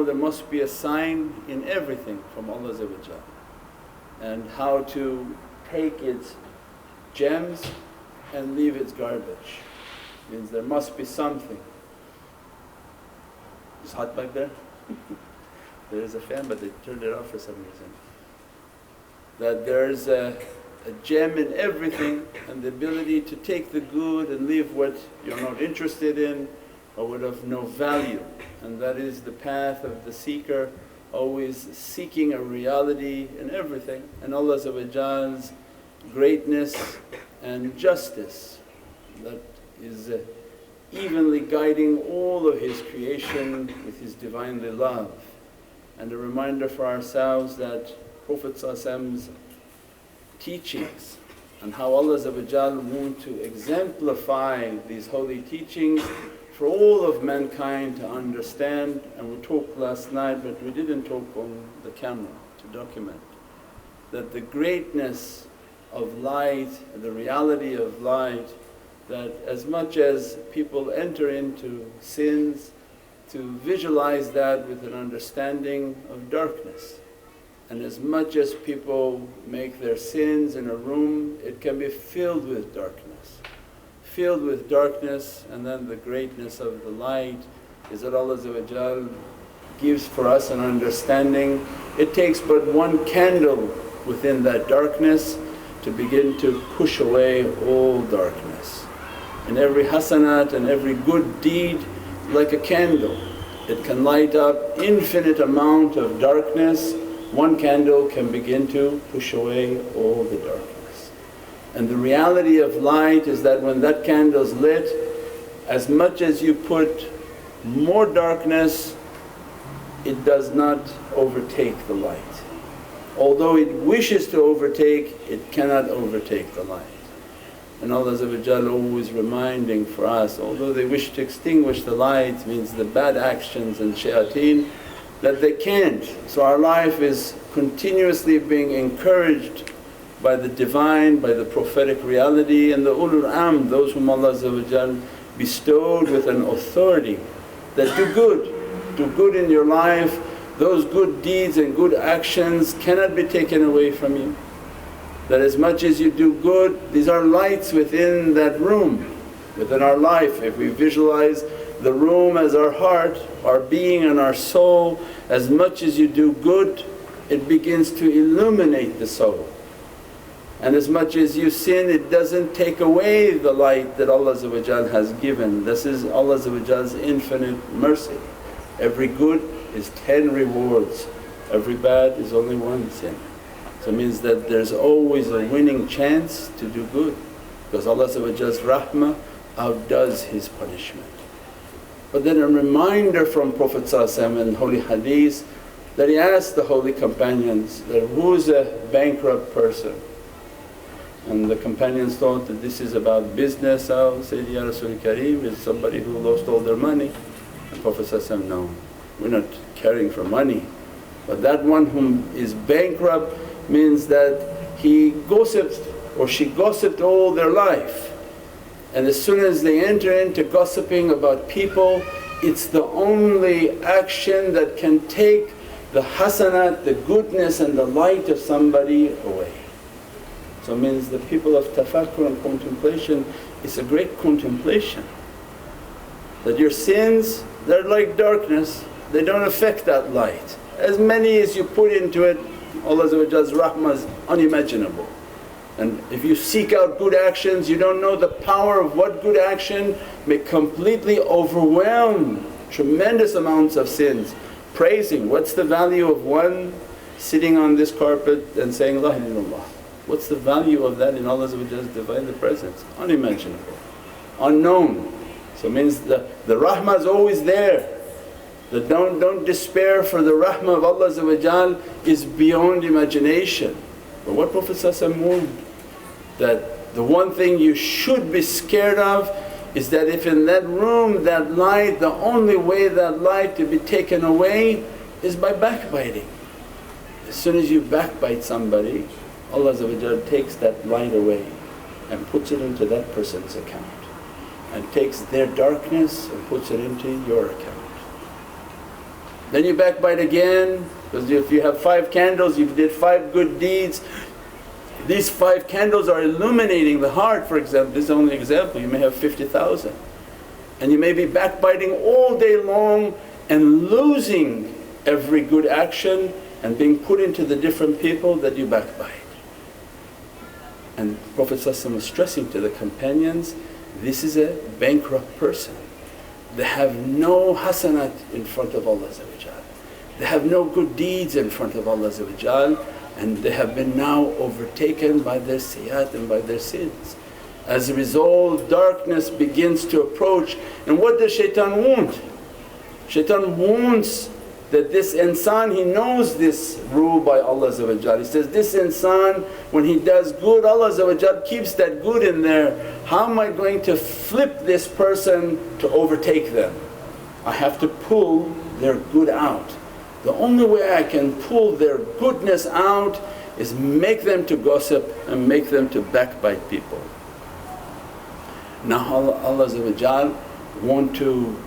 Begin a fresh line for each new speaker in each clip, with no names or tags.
There must be a sign in everything from Allah, and how to take its gems and leave its garbage. Means there must be something. It's hot back there? There is a fan but they turned it off for some reason. That there's a gem in everything, and the ability to take the good and leave what you're not interested in or what of no value. And that is the path of the seeker, always seeking a reality in everything. And Allah's greatness and justice that is evenly guiding all of His creation with His Divinely love. And a reminder for ourselves that Prophet's teachings and how Allah want to exemplify these holy teachings for all of mankind to understand. And we talked last night but we didn't talk on the camera to document that the greatness of light, the reality of light, that as much as people enter into sins, to visualize that with an understanding of darkness. And as much as people make their sins in a room, it can be filled with darkness. Filled with darkness, and then the greatness of the light is that Allah gives for us an understanding. It takes but one candle within that darkness to begin to push away all darkness. And every hasanat and every good deed like a candle, it can light up infinite amount of darkness. One candle can begin to push away all the darkness. And the reality of light is that when that candle's lit, as much as you put more darkness, it does not overtake the light. Although it wishes to overtake, it cannot overtake the light. And Allah always reminding for us, although they wish to extinguish the light, means the bad actions and shayateen, that they can't. So our life is continuously being encouraged by the Divine, by the prophetic reality, and the ulul amr, those whom Allah bestowed with an authority that do good in your life. Those good deeds and good actions cannot be taken away from you. That as much as you do good, these are lights within that room, within our life. If we visualize the room as our heart, our being and our soul, as much as you do good, it begins to illuminate the soul. And as much as you sin, it doesn't take away the light that Allah has given. This is Allah's infinite mercy. Every good is 10 rewards, every bad is only 1 sin. So it means that there's always a winning chance to do good, because Allah's rahmah outdoes His punishment. But then a reminder from Prophet in holy hadith that he asked the holy companions that, who's a bankrupt person? And the companions thought that this is about business. Said, Ya Rasul Kareem, is somebody who lost all their money. And Prophet said, no, we're not caring for money. But that one whom is bankrupt means that he gossiped or she gossiped all their life. And as soon as they enter into gossiping about people, it's the only action that can take the hasanat, the goodness and the light of somebody away. So it means the people of tafakkur and contemplation, it's a great contemplation. That your sins, they're like darkness, they don't affect that light. As many as you put into it, Allah's rahmah is unimaginable. And if you seek out good actions, you don't know the power of what good action may completely overwhelm tremendous amounts of sins. Praising, what's the value of one sitting on this carpet and saying, La ilaha illallah? What's the value of that in Allah's Divine Presence? Unimaginable, unknown. So it means the rahmah is always there. That don't despair, for the rahmah of Allah is beyond imagination. But what Prophet warned, that the one thing you should be scared of is that if in that room that light, the only way that light to be taken away is by backbiting. As soon as you backbite somebody, Allah takes that light away and puts it into that person's account, and takes their darkness and puts it into your account. Then you backbite again, because if you have 5 candles, you did 5 good deeds, these 5 candles are illuminating the heart. For example, this is only an example, you may have 50,000, and you may be backbiting all day long and losing every good action and being put into the different people that you backbite. And Prophet was stressing to the companions, this is a bankrupt person. They have no hasanat in front of Allah, they have no good deeds in front of Allah, and they have been now overtaken by their siyat and by their sins. As a result, darkness begins to approach. And what does Shaytan want? Shaytan wants that this insan, he knows this rule by Allah. He says, this insan when he does good, Allah keeps that good in there. How am I going to flip this person to overtake them? I have to pull their good out. The only way I can pull their goodness out is make them to gossip and make them to backbite people. Now Allah want to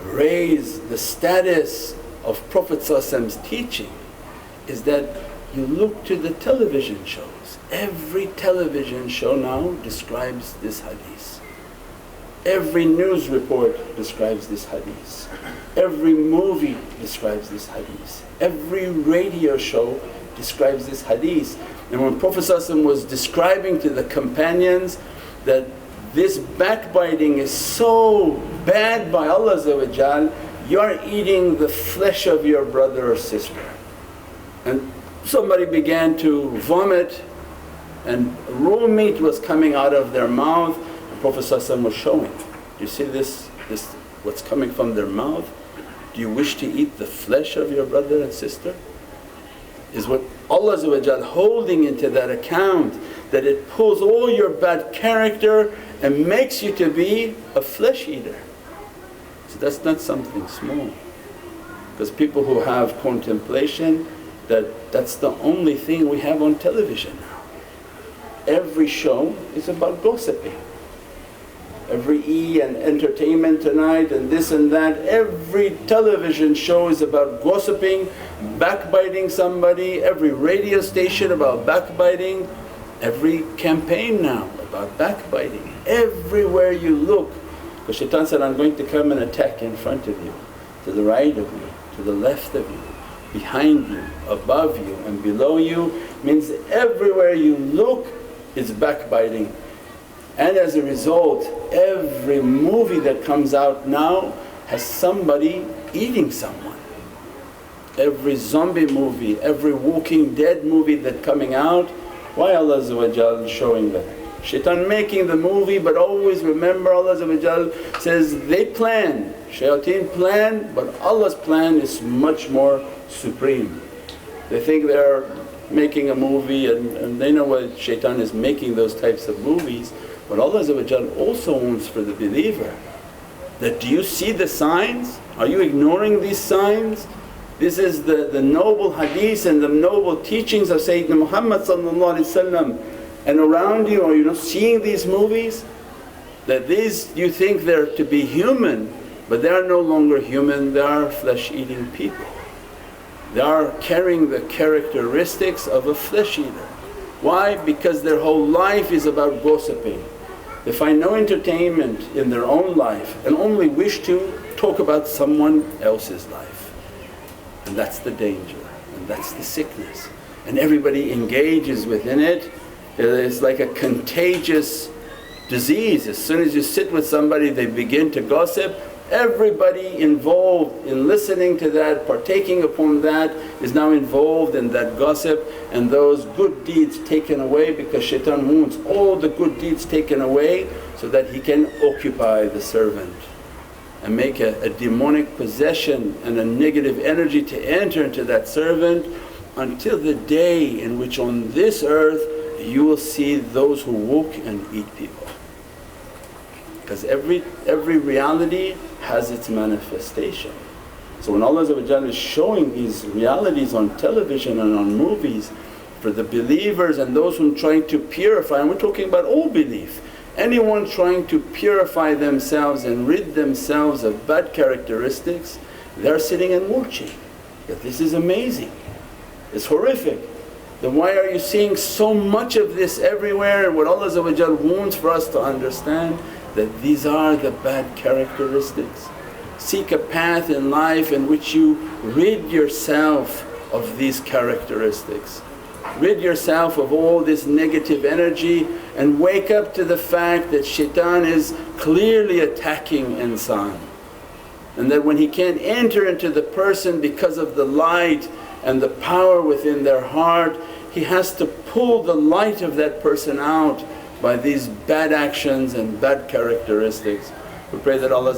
raise the status of Prophet's teaching, is that you look to the television shows. Every television show now describes this hadith. Every news report describes this hadith. Every movie describes this hadith. Every radio show describes this hadith. And when Prophet was describing to the companions that this backbiting is so bad by Allah, you're eating the flesh of your brother or sister. And somebody began to vomit and raw meat was coming out of their mouth, and Prophet was showing, you see this what's coming from their mouth? Do you wish to eat the flesh of your brother and sister? Is what Allah holding into that account, that it pulls all your bad character and makes you to be a flesh eater. So that's not something small, because people who have contemplation, that's the only thing we have on television now. Every show is about gossiping. Every and entertainment tonight and this and that, every television show is about gossiping, backbiting somebody, every radio station about backbiting, every campaign now about backbiting. Everywhere you look, because Shaytan said, I'm going to come and attack in front of you, to the right of you, to the left of you, behind you, above you and below you, means everywhere you look is backbiting. And as a result, every movie that comes out now has somebody eating someone. Every zombie movie, every Walking Dead movie that's coming out, why Allah is showing that? Shaitan making the movie, but always remember Allah says they plan, shayateen plan, but Allah's plan is much more supreme. They think they're making a movie and they know what shaitan is making those types of movies. But Allah also wants for the believer that, do you see the signs? Are you ignoring these signs? This is the noble hadith and the noble teachings of Sayyidina Muhammad, and around you are you not seeing these movies? That these you think they're to be human, but they are no longer human, they are flesh eating people. They are carrying the characteristics of a flesh eater. Why? Because their whole life is about gossiping. They find no entertainment in their own life and only wish to talk about someone else's life. And that's the danger and that's the sickness. And everybody engages within it. It's like a contagious disease. As soon as you sit with somebody they begin to gossip. Everybody involved in listening to that, partaking upon that is now involved in that gossip, and those good deeds taken away, because shaitan wants all the good deeds taken away so that he can occupy the servant and make a demonic possession and a negative energy to enter into that servant, until the day in which on this earth you will see those who walk and eat people. Because every reality has its manifestation. So when Allah is showing these realities on television and on movies, for the believers and those who are trying to purify, and we're talking about all belief, anyone trying to purify themselves and rid themselves of bad characteristics, they're sitting and watching that this is amazing, it's horrific. Then why are you seeing so much of this everywhere? And what Allah wants for us to understand, that these are the bad characteristics. Seek a path in life in which you rid yourself of these characteristics. Rid yourself of all this negative energy and wake up to the fact that Shaytan is clearly attacking insan. And that when he can't enter into the person because of the light and the power within their heart, he has to pull the light of that person out by these bad actions and bad characteristics. We pray that Allah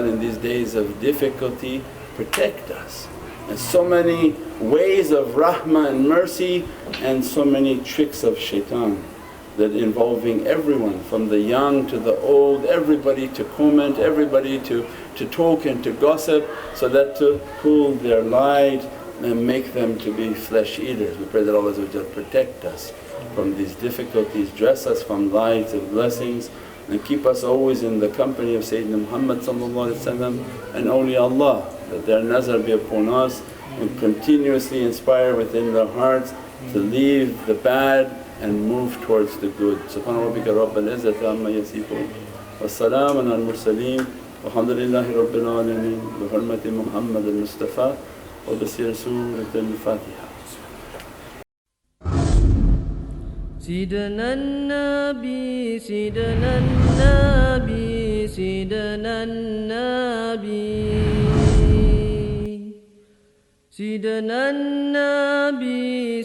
in these days of difficulty protect us. And so many ways of rahmah and mercy and so many tricks of shaitan that involving everyone from the young to the old, everybody to comment, everybody to talk and to gossip, so that to pull their light and make them to be flesh eaters. We pray that Allah protect us from these difficulties, dress us from lights and blessings, and keep us always in the company of Sayyidina Muhammad and awliyaullah, that their nazar be upon us and continuously inspire within their hearts to leave the bad and move towards the good. Subhana rabbika rabbil izzati amma yasifoon wa salaamun al mursaleen walhamdulillahi rabbil alameen bi hurmati Muhammad al-Mustafa wa bi sirri Surat al-Fatiha.
سيدنا النبي سيدنا النبي سيدنا النبي سيدنا النبي